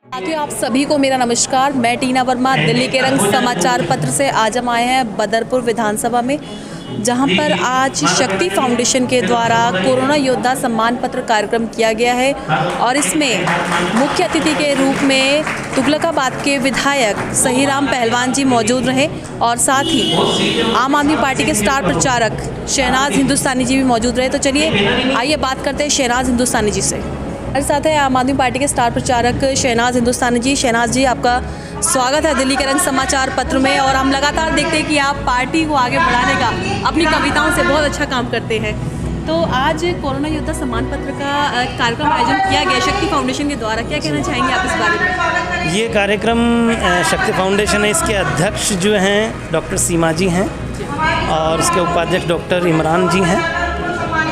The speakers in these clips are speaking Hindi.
साथियों, आप सभी को मेरा नमस्कार। मैं टीना वर्मा दिल्ली के रंग समाचार पत्र से आज हम आए हैं बदरपुर विधानसभा में, जहां पर आज शक्ति फाउंडेशन के द्वारा कोरोना योद्धा सम्मान पत्र कार्यक्रम किया गया है और इसमें मुख्य अतिथि के रूप में तुगलकाबाद के विधायक सहीराम पहलवान जी मौजूद रहे और साथ ही आम आदमी पार्टी के स्टार प्रचारक शहनाज हिंदुस्तानी जी भी मौजूद रहे। तो चलिए आइए बात करते हैं शहनाज हिंदुस्तानी जी से। हमारे साथ है आम आदमी पार्टी के स्टार प्रचारक शहनाज हिंदुस्तानी जी। शहनाज जी, आपका स्वागत है दिल्ली के रंग समाचार पत्र में। और हम लगातार देखते हैं कि आप पार्टी को आगे बढ़ाने का अपनी कविताओं से बहुत अच्छा काम करते हैं। तो आज कोरोना योद्धा सम्मान पत्र का कार्यक्रम आयोजन किया गया शक्ति फाउंडेशन के द्वारा, क्या कहना चाहेंगे आप इस बारे में? ये कार्यक्रम शक्ति फाउंडेशन है, इसके अध्यक्ष जो हैं डॉक्टर सीमा जी हैं और इसके उपाध्यक्ष डॉक्टर इमरान जी हैं।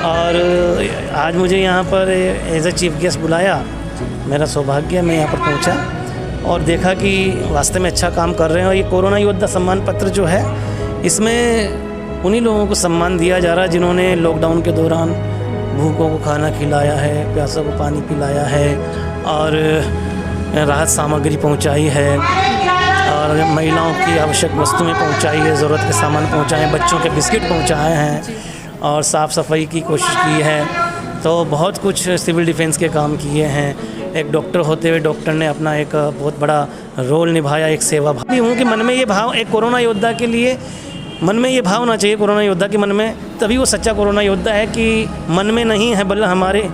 और आज मुझे यहाँ पर एज ए चीफ गेस्ट बुलाया, मेरा सौभाग्य, मैं यहाँ पर पहुँचा और देखा कि वास्तव में अच्छा काम कर रहे हैं। और ये कोरोना योद्धा सम्मान पत्र जो है, इसमें उन्हीं लोगों को सम्मान दिया जा रहा है जिन्होंने लॉकडाउन के दौरान भूखों को खाना खिलाया है, प्यासों को पानी पिलाया है और राहत सामग्री पहुँचाई है और महिलाओं की आवश्यक वस्तुएँ पहुँचाई है, ज़रूरत के सामान पहुँचाए हैं, बच्चों के बिस्किट पहुँचाए हैं और साफ़ सफाई की कोशिश की है। तो बहुत कुछ सिविल डिफेंस के काम किए हैं। एक डॉक्टर होते हुए डॉक्टर ने अपना एक बहुत बड़ा रोल निभाया, एक सेवा भाव हूँ कि मन में ये भाव एक कोरोना योद्धा के लिए मन में ये भाव होना चाहिए कोरोना योद्धा के मन में, तभी वो सच्चा कोरोना योद्धा है कि मन में नहीं है बल्कि हमारे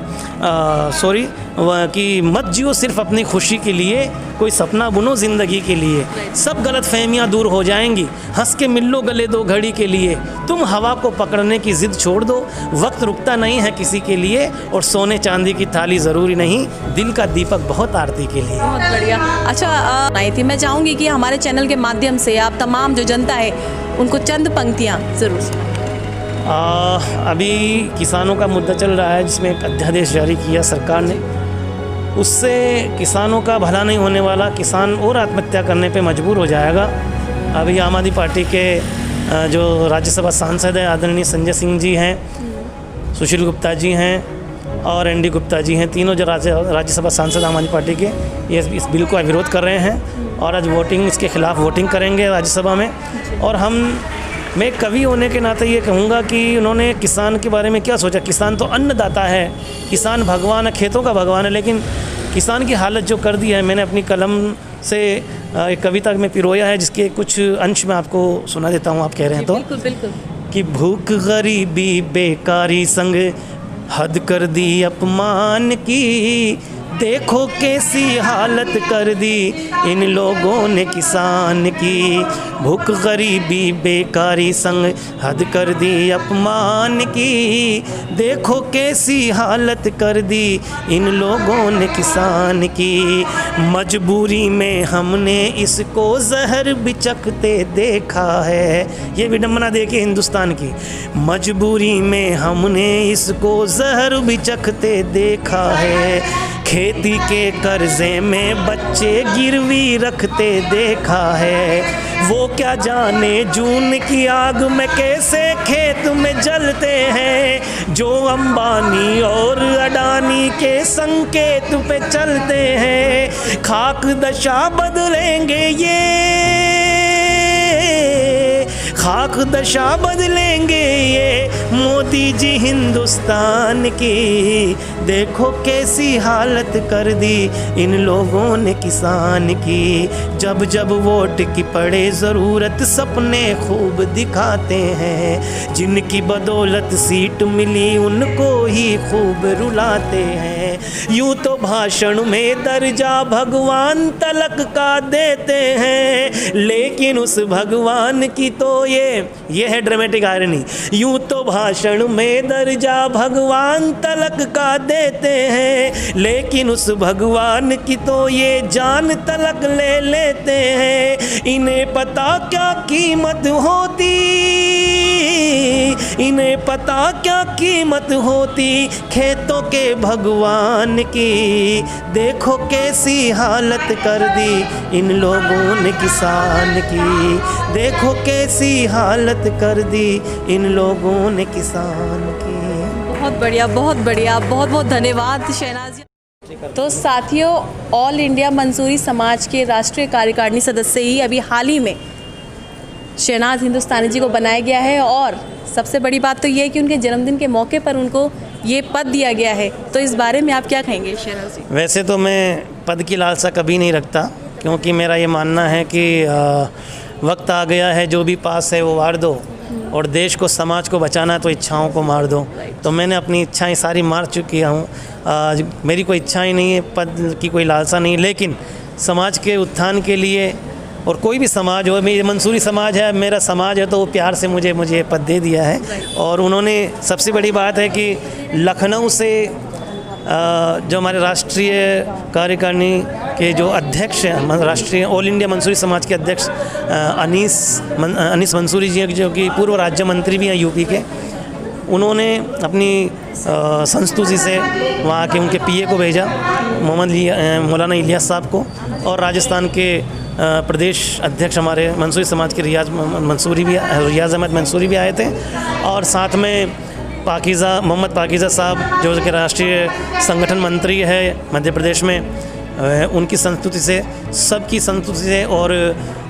कि मत जियो सिर्फ अपनी खुशी के लिए, कोई सपना बुनो ज़िंदगी के लिए, सब गलत फहमियाँ दूर हो जाएंगी, हंस के मिल लो गले दो घड़ी के लिए, तुम हवा को पकड़ने की ज़िद छोड़ दो, वक्त रुकता नहीं है किसी के लिए और सोने चांदी की थाली ज़रूरी नहीं, दिल का दीपक बहुत आरती के लिए। बहुत बढ़िया। अच्छा, नहीं थी, मैं चाहूँगी कि हमारे चैनल के माध्यम से आप तमाम जो जनता है उनको चंद पंक्तियाँ ज़रूर। अभी किसानों का मुद्दा चल रहा है जिसमें एक अध्यादेश जारी किया सरकार ने, उससे किसानों का भला नहीं होने वाला, किसान और आत्महत्या करने पे मजबूर हो जाएगा। अभी आम आदमी पार्टी के जो राज्यसभा सांसद हैं आदरणीय संजय सिंह जी हैं, सुशील गुप्ता जी हैं और एनडी गुप्ता जी हैं, तीनों जो राज्यसभा सांसद आम आदमी पार्टी के, ये इस बिल का विरोध कर रहे हैं और आज वोटिंग इसके खिलाफ वोटिंग करेंगे राज्यसभा में। और मैं कवि होने के नाते ये कहूँगा कि उन्होंने किसान के बारे में क्या सोचा। किसान तो अन्नदाता है, किसान भगवान है, खेतों का भगवान है, लेकिन किसान की हालत जो कर दी है, मैंने अपनी कलम से एक कविता में पिरोया है जिसके कुछ अंश में आपको सुना देता हूँ, आप कह रहे हैं तो। बिल्कुल बिल्कुल। कि भूख गरीबी बेकारी संग हद कर दी अपमान की, देखो कैसी हालत कर दी इन लोगों ने किसान की, भूख गरीबी बेकारी संग हद कर दी अपमान की, देखो कैसी हालत कर दी इन लोगों ने किसान की, मजबूरी में हमने इसको जहर बिचकते देखा है। ये विडंबना देखिए हिंदुस्तान की, मजबूरी में हमने इसको जहर बिचकते देखा है, खेती के कर्जे में बच्चे गिरवी रखते देखा है, वो क्या जाने जून की आग में कैसे खेत में जलते हैं, जो अंबानी और अडानी के संकेत पे चलते हैं, खाक दशा बदलेंगे ये, खाक दशा बदलेंगे ये मोदी जी हिंदुस्तान की, देखो कैसी हालत कर दी इन लोगों ने किसान की, जब जब वोट की पड़े ज़रूरत सपने खूब दिखाते हैं, जिनकी बदौलत सीट मिली उनको ही खूब रुलाते हैं, यूँ तो भाषण में दर्जा भगवान तलक का देते हैं, लेकिन उस भगवान की तो ये है ड्रामेटिक आयरनी, यूँ तो भाषण में दर्जा भगवान तलक का देते हैं, लेकिन उस भगवान की तो ये जान तलक ले लेते हैं, इन्हें पता क्या कीमत होती, इन्हें पता क्या कीमत होती खेतों के भगवान की, देखो कैसी हालत कर दी इन लोगों ने किसान की, देखो कैसी हालत कर दी इन लोगों ने किसान की। बहुत बढ़िया, बहुत बढ़िया, बहुत बहुत धन्यवाद शहनाज जी। तो साथियों, ऑल इंडिया मंसूरी समाज के राष्ट्रीय कार्यकारिणी सदस्य ही अभी हाल ही में शहनाज हिंदुस्तानी जी को बनाया गया है और सबसे बड़ी बात तो ये है कि उनके जन्मदिन के मौके पर उनको ये पद दिया गया है। तो इस बारे में आप क्या कहेंगे शहनाज जी? वैसे तो मैं पद की लालसा कभी नहीं रखता, क्योंकि मेरा ये मानना है कि वक्त आ गया है, जो भी पास है वो वार दो, और देश को समाज को बचाना है तो इच्छाओं को मार दो। तो मैंने अपनी इच्छाएं सारी मार चुकी हूँ। मेरी कोई इच्छाएं नहीं है, पद की कोई लालसा नहीं, लेकिन समाज के उत्थान के लिए, और कोई भी समाज हो, मेरी मंसूरी समाज है, मेरा समाज है, तो वो प्यार से मुझे पद दे दिया है। और उन्होंने, सबसे बड़ी बात है कि लखनऊ से जो हमारे राष्ट्रीय कार्यकारिणी के जो अध्यक्ष हैं, राष्ट्रीय ऑल इंडिया मंसूरी समाज के अध्यक्ष अनीस मंसूरी जी, जो कि पूर्व राज्य मंत्री भी हैं यूपी के, उन्होंने अपनी संस्तुति से वहाँ के उनके पीए को भेजा, मौलाना इलियास साहब को, और राजस्थान के प्रदेश अध्यक्ष हमारे मंसूरी समाज के रियाज अहमद मंसूरी भी आए थे, और साथ में मोहम्मद पाकीज़ा साहब जो कि राष्ट्रीय संगठन मंत्री है मध्य प्रदेश में, उनकी संस्तुति से, सबकी संस्तुति से, और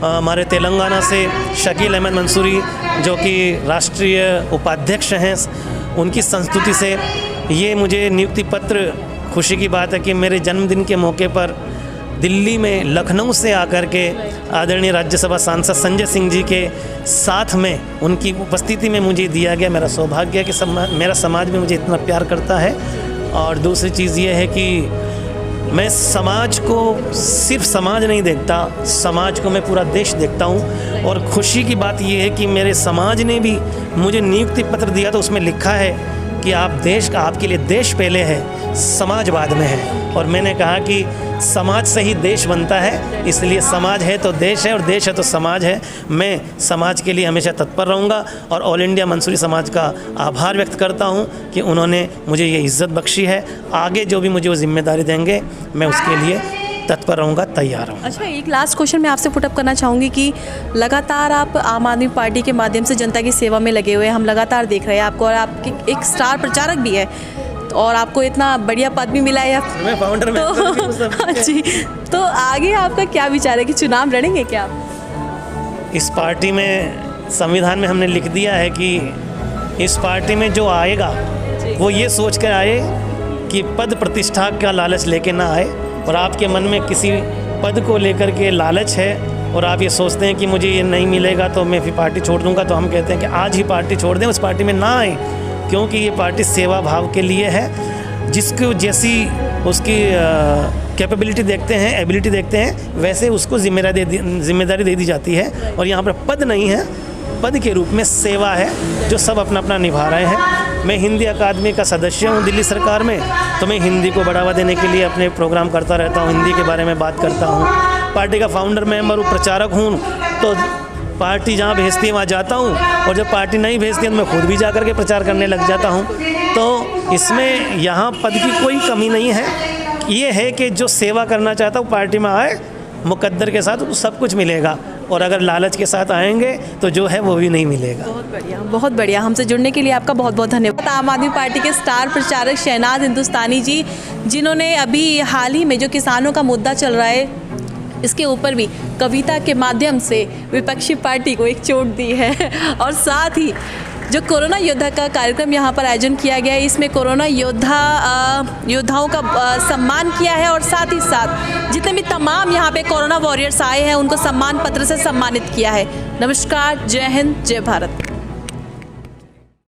हमारे तेलंगाना से शकील अहमद मंसूरी जो कि राष्ट्रीय उपाध्यक्ष हैं, उनकी संस्तुति से ये मुझे नियुक्ति पत्र, खुशी की बात है कि मेरे जन्मदिन के मौके पर दिल्ली में लखनऊ से आकर के आदरणीय राज्यसभा सांसद संजय सिंह जी के साथ में, उनकी उपस्थिति में मुझे दिया गया। मेरा सौभाग्य है कि मेरा समाज भी मुझे इतना प्यार करता है। और दूसरी चीज़ ये है कि मैं समाज को सिर्फ समाज नहीं देखता, समाज को मैं पूरा देश देखता हूँ। और खुशी की बात ये है कि मेरे समाज ने भी मुझे नियुक्ति पत्र दिया, तो उसमें लिखा है कि आप देश का, आपके लिए देश पहले है, समाज बाद में है। और मैंने कहा कि समाज से ही देश बनता है, इसलिए समाज है तो देश है, और देश है तो समाज है। मैं समाज के लिए हमेशा तत्पर रहूँगा, और ऑल इंडिया मंसूरी समाज का आभार व्यक्त करता हूँ कि उन्होंने मुझे ये इज़्ज़त बख्शी है। आगे जो भी मुझे वो जिम्मेदारी देंगे, मैं उसके लिए तत्पर रहूँगा, तैयार हूँ। अच्छा, एक लास्ट क्वेश्चन मैं आपसे पुटअप करना चाहूँगी कि लगातार आप आम आदमी पार्टी के माध्यम से जनता की सेवा में लगे हुए हैं, हम लगातार देख रहे हैं आपको, और आपके एक स्टार प्रचारक भी है, और आपको इतना बढ़िया पद भी मिला है। मैं फाउंडर में जी, तो आगे आपका क्या विचार है कि चुनाव लड़ेंगे क्या? इस पार्टी में, संविधान में हमने लिख दिया है कि इस पार्टी में जो आएगा वो ये सोच कर आए कि पद प्रतिष्ठा का लालच लेके ना आए। और आपके मन में किसी पद को लेकर के लालच है, और आप ये सोचते हैं कि मुझे ये नहीं मिलेगा तो मैं फिर पार्टी छोड़ दूंगा, तो हम कहते हैं कि आज ही पार्टी छोड़ दें, उस पार्टी में ना आए, क्योंकि ये पार्टी सेवा भाव के लिए है। जिसको जैसी उसकी कैपेबिलिटी देखते हैं, एबिलिटी देखते हैं, वैसे उसको जिम्मेदारी दे दी जाती है। और यहाँ पर पद नहीं है, पद के रूप में सेवा है, जो सब अपना अपना निभा रहे हैं। मैं हिंदी अकादमी का सदस्य हूँ दिल्ली सरकार में, तो मैं हिंदी को बढ़ावा देने के लिए अपने प्रोग्राम करता रहता हूँ, हिंदी के बारे में बात करता हूँ। पार्टी का फाउंडर मेंबर हूँ, प्रचारक हूँ, तो पार्टी जहाँ भेजती है वहाँ जाता हूँ, और जब पार्टी नहीं भेजती है तो मैं खुद भी जा कर के प्रचार करने लग जाता हूँ। तो इसमें यहाँ पद की कोई कमी नहीं है, ये है कि जो सेवा करना चाहता हूँ पार्टी में आए, मुकद्दर के साथ तो सब कुछ मिलेगा, और अगर लालच के साथ आएंगे तो जो है वो भी नहीं मिलेगा। बहुत बढ़िया, बहुत बढ़िया। हमसे जुड़ने के लिए आपका बहुत बहुत धन्यवाद। आम आदमी पार्टी के स्टार प्रचारक शहनाज हिंदुस्तानी जी, जिन्होंने अभी हाल ही में जो किसानों का मुद्दा चल रहा है, इसके ऊपर भी कविता के माध्यम से विपक्षी पार्टी को एक चोट दी है। और साथ ही जो कोरोना योद्धा का कार्यक्रम यहाँ पर आयोजन किया गया है, इसमें कोरोना योद्धाओं का सम्मान किया है, और साथ ही साथ जितने भी तमाम यहाँ पे कोरोना वॉरियर्स आए हैं उनको सम्मान पत्र से सम्मानित किया है। नमस्कार, जय हिंद, जय भारत।